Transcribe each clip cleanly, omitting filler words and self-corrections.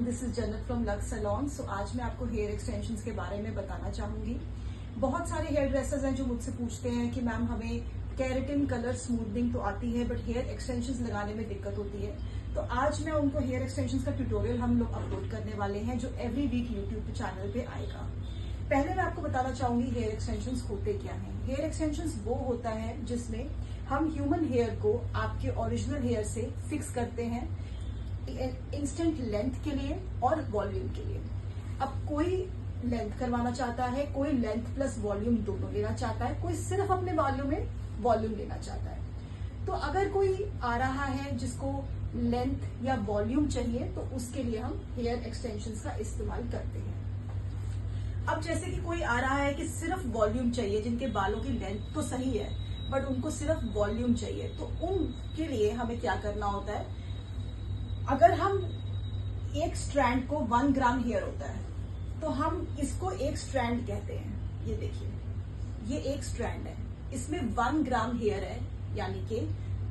Everyone, this is जन्नत from lux salon. सो आज मैं आपको हेयर एक्सटेंशंस के बारे में बताना चाहूंगी। बहुत सारे हेयर ड्रेसर्स हैं जो मुझसे पूछते हैं कि मैम हमें केराटिन कलर स्मूथनिंग तो आती है बट हेयर एक्सटेंशंस लगाने में दिक्कत होती है। तो आज मैं उनको हेयर एक्सटेंशंस का ट्यूटोरियल हम लोग अपलोड करने वाले हैं जो एवरी वीक यूट्यूब चैनल पे आएगा। पहले मैं आपको बताना चाहूंगी हेयर एक्सटेंशंस होते क्या हैं। हेयर एक्सटेंशंस वो होता है जिसमें हम ह्यूमन हेयर को आपके ओरिजिनल हेयर से फिक्स करते हैं इंस्टेंट लेंथ के लिए और वॉल्यूम के लिए। अब कोई लेंथ करवाना चाहता है, कोई लेंथ प्लस वॉल्यूम दोनों लेना चाहता है, कोई सिर्फ अपने बालों में वॉल्यूम लेना चाहता है। तो अगर कोई आ रहा है जिसको लेंथ या वॉल्यूम चाहिए तो उसके लिए हम हेयर एक्सटेंशंस का इस्तेमाल करते हैं। अब जैसे कि कोई आ रहा है कि सिर्फ वॉल्यूम चाहिए, जिनके बालों की लेंथ तो सही है बट उनको सिर्फ वॉल्यूम चाहिए, तो उनके लिए हमें क्या करना होता है। अगर हम एक स्ट्रैंड को 1 ग्राम हेयर होता है तो हम इसको एक स्ट्रैंड कहते हैं। ये देखिए, ये एक स्ट्रैंड है, इसमें 1 ग्राम हेयर है, यानी कि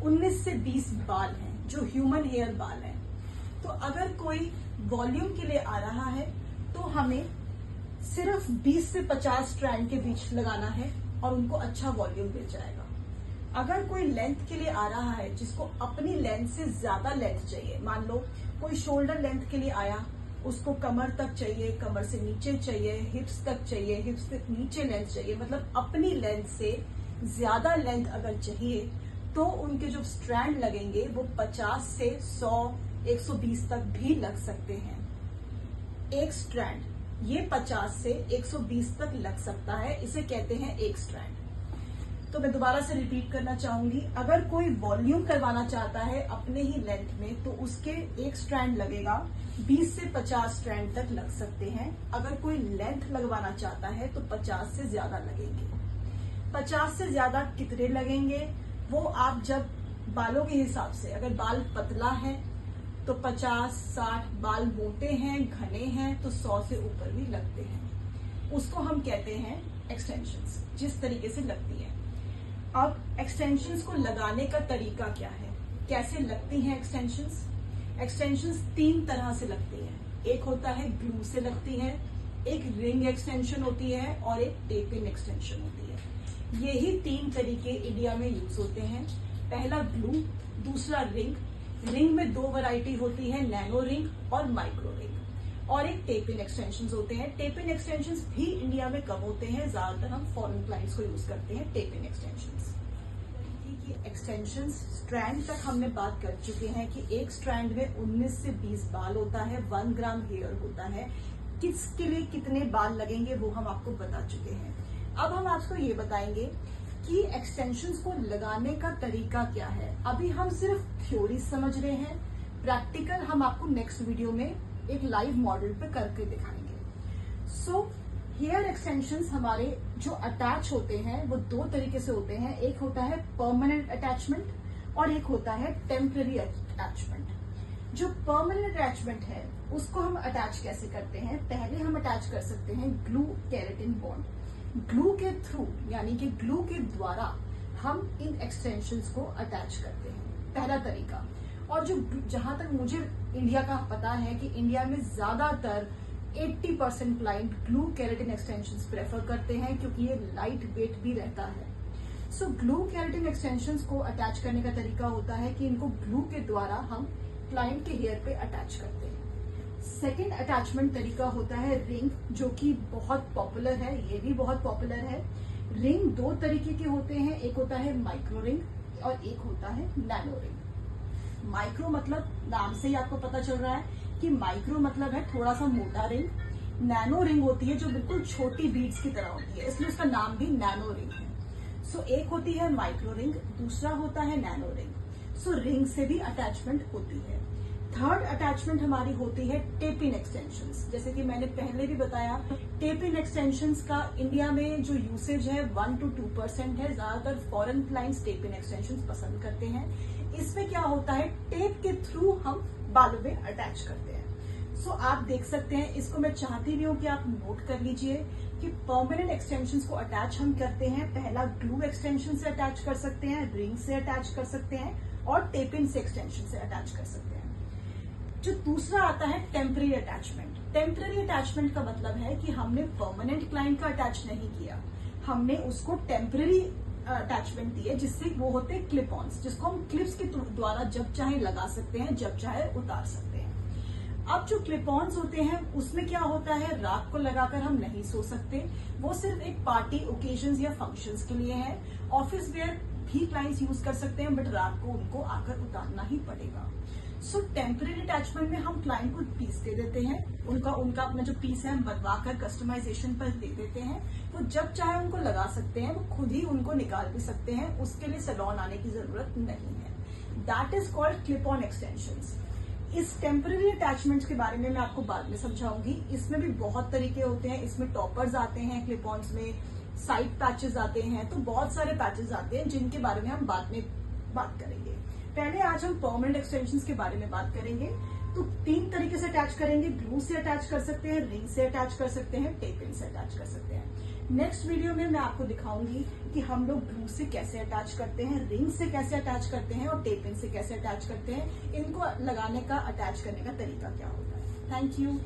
19 से 20 बाल हैं जो ह्यूमन हेयर बाल हैं। तो अगर कोई वॉल्यूम के लिए आ रहा है तो हमें सिर्फ 20 से 50 स्ट्रैंड के बीच लगाना है और उनको अच्छा वॉल्यूम मिल जाएगा। अगर कोई लेंथ के लिए आ रहा है जिसको अपनी लेंथ से ज्यादा लेंथ चाहिए, मान लो कोई शोल्डर लेंथ के लिए आया, उसको कमर तक चाहिए, कमर से नीचे चाहिए, हिप्स तक चाहिए, हिप्स तक नीचे लेंथ चाहिए, मतलब अपनी लेंथ से ज्यादा लेंथ अगर चाहिए तो उनके जो स्ट्रैंड लगेंगे वो 50 से 100, 120 तक भी लग सकते हैं। एक स्ट्रैंड ये 50 से 120 तक लग सकता है, इसे कहते हैं एक स्ट्रैंड। तो मैं दोबारा से रिपीट करना चाहूंगी, अगर कोई वॉल्यूम करवाना चाहता है अपने ही लेंथ में तो उसके एक स्ट्रैंड लगेगा, 20 से 50 स्ट्रैंड तक लग सकते हैं। अगर कोई लेंथ लगवाना चाहता है तो 50 से ज्यादा लगेंगे। 50 से ज्यादा कितने लगेंगे वो आप जब बालों के हिसाब से, अगर बाल पतला है तो 50, 60, बाल मोटे हैं, घने हैं तो 100 से ऊपर भी लगते हैं। उसको हम कहते हैं एक्सटेंशंस, जिस तरीके से लगती है। अब एक्सटेंशंस को लगाने का तरीका क्या है, कैसे लगती हैं एक्सटेंशंस। एक्सटेंशंस 3 तरह से लगती हैं। एक होता है ग्लू से लगती है, एक रिंग एक्सटेंशन होती है और एक टेप इन एक्सटेंशन होती है। यही 3 तरीके इंडिया में यूज होते हैं। पहला ग्लू, दूसरा रिंग। रिंग में 2 वैरायटी होती है, नैनो रिंग और माइक्रो रिंग, और एक टेप इन एक्सटेंशंस होते हैं। टेप इन एक्सटेंशंस भी इंडिया में कम होते हैं, ज्यादातर हम फॉरेन क्लाइंट्स को यूज करते हैं टेप इन एक्सटेंशंस। एक्सटेंशंस स्ट्रैंड तक हमने बात कर चुके हैं कि एक स्ट्रैंड में 19 से 20 बाल होता है, 1 ग्राम हेयर होता है। किसके लिए कितने बाल लगेंगे वो हम आपको बता चुके हैं। अब हम आपको ये बताएंगे कि एक्सटेंशंस को लगाने का तरीका क्या है। अभी हम सिर्फ थ्योरी समझ रहे हैं, प्रैक्टिकल हम आपको नेक्स्ट वीडियो में एक लाइव मॉडल पे करके दिखाएंगे। सो हेयर एक्सटेंशंस हमारे जो अटैच होते हैं वो 2 तरीके से होते हैं। एक होता है परमानेंट अटैचमेंट और एक होता है टेम्पररी अटैचमेंट। जो परमानेंट अटैचमेंट है उसको हम अटैच कैसे करते हैं। पहले हम अटैच कर सकते हैं ग्लू केराटिन बॉन्ड। ग्लू के थ्रू, यानी कि ग्लू के द्वारा हम इन एक्सटेंशंस को अटैच करते हैं, पहला तरीका। और जो जहां तक मुझे इंडिया का पता है कि इंडिया में ज्यादातर 80% client glue keratin extensions prefer करते हैं क्योंकि ये लाइट वेट भी रहता है। सो ग्लू केराटिन एक्सटेंशंस को अटैच करने का तरीका होता है कि इनको ग्लू के द्वारा हम क्लाइंट के हेयर पे अटैच करते हैं। सेकेंड अटैचमेंट तरीका होता है रिंग, जो कि बहुत पॉपुलर है, ये भी बहुत पॉपुलर है। रिंग 2 तरीके के होते हैं, एक होता है माइक्रो रिंग और एक होता है नैनो रिंग। माइक्रो मतलब नाम से ही आपको पता चल रहा है कि माइक्रो मतलब है थोड़ा सा मोटा रिंग। नैनो रिंग होती है जो बिल्कुल छोटी बीड्स की तरह होती है, इसलिए उसका नाम भी नैनो रिंग है। सो एक होती है माइक्रो रिंग, दूसरा होता है नैनो रिंग। सो रिंग से भी अटैचमेंट होती है। थर्ड अटैचमेंट हमारी होती है टेप इन एक्सटेंशंस। जैसे कि मैंने पहले भी बताया, टेप इन एक्सटेंशंस का इंडिया में जो यूसेज है 1 to 2% है। ज्यादातर फॉरेन क्लाइंट्स टेप इन एक्सटेंशंस पसंद करते हैं। इसमें क्या होता है, टेप के थ्रू हम बालों में अटैच करते हैं। सो आप देख सकते हैं, इसको मैं चाहती भी हूं कि आप नोट कर लीजिए कि परमानेंट एक्सटेंशंस को अटैच हम करते हैं। पहला ग्लू एक्सटेंशन से अटैच कर सकते हैं, रिंग से अटैच कर सकते हैं और टेप इन से एक्सटेंशन से अटैच कर सकते हैं। जो दूसरा आता है टेम्पररी अटैचमेंट। टेम्पररी अटैचमेंट का मतलब है कि हमने परमानेंट क्लाइंट का अटैच नहीं किया, हमने उसको टेम्पररी अटैचमेंट दिए, जिससे वो होते हैं क्लिप ऑन्स, जिसको हम क्लिप्स के द्वारा जब चाहे लगा सकते हैं, जब चाहे उतार सकते हैं। अब जो क्लिप ऑन्स होते हैं उसमें क्या होता है, रात को लगाकर हम नहीं सो सकते, वो सिर्फ एक पार्टी ओकेजन्स या फंक्शंस के लिए है। ऑफिस वेयर भी क्लाइंट्स यूज कर सकते हैं, बट रात को उनको आकर उतारना ही पड़ेगा। सो टेम्पररी अटैचमेंट में हम क्लाइंट को पीस दे देते हैं, उनका अपना जो पीस है हम बनवाकर कस्टमाइजेशन पर दे देते हैं, वो जब चाहे उनको लगा सकते हैं, वो खुद ही उनको निकाल भी सकते हैं, उसके लिए सैलून आने की जरूरत नहीं है। That is called clip on extensions. इस टेम्पररी अटैचमेंट्स के बारे में मैं आपको बाद में समझाऊंगी। इसमें भी बहुत तरीके होते हैं, इसमें टॉपर्स आते हैं क्लिप ऑन्स में, साइड पैचेस आते हैं, तो बहुत सारे पैचेस आते हैं जिनके बारे में हम बाद में बात करेंगे। पहले आज हम परमानेंट एक्सटेंशंस के बारे में बात करेंगे। तो 3 तरीके से अटैच करेंगे, ग्लू से अटैच कर सकते हैं, रिंग से अटैच कर सकते हैं, टेप इन से अटैच कर सकते हैं। नेक्स्ट वीडियो में मैं आपको दिखाऊंगी कि हम लोग ग्लू से कैसे अटैच करते हैं, रिंग से कैसे अटैच करते हैं और टेप इन से कैसे अटैच करते हैं। इनको लगाने का, अटैच करने का तरीका क्या होता है। Thank you.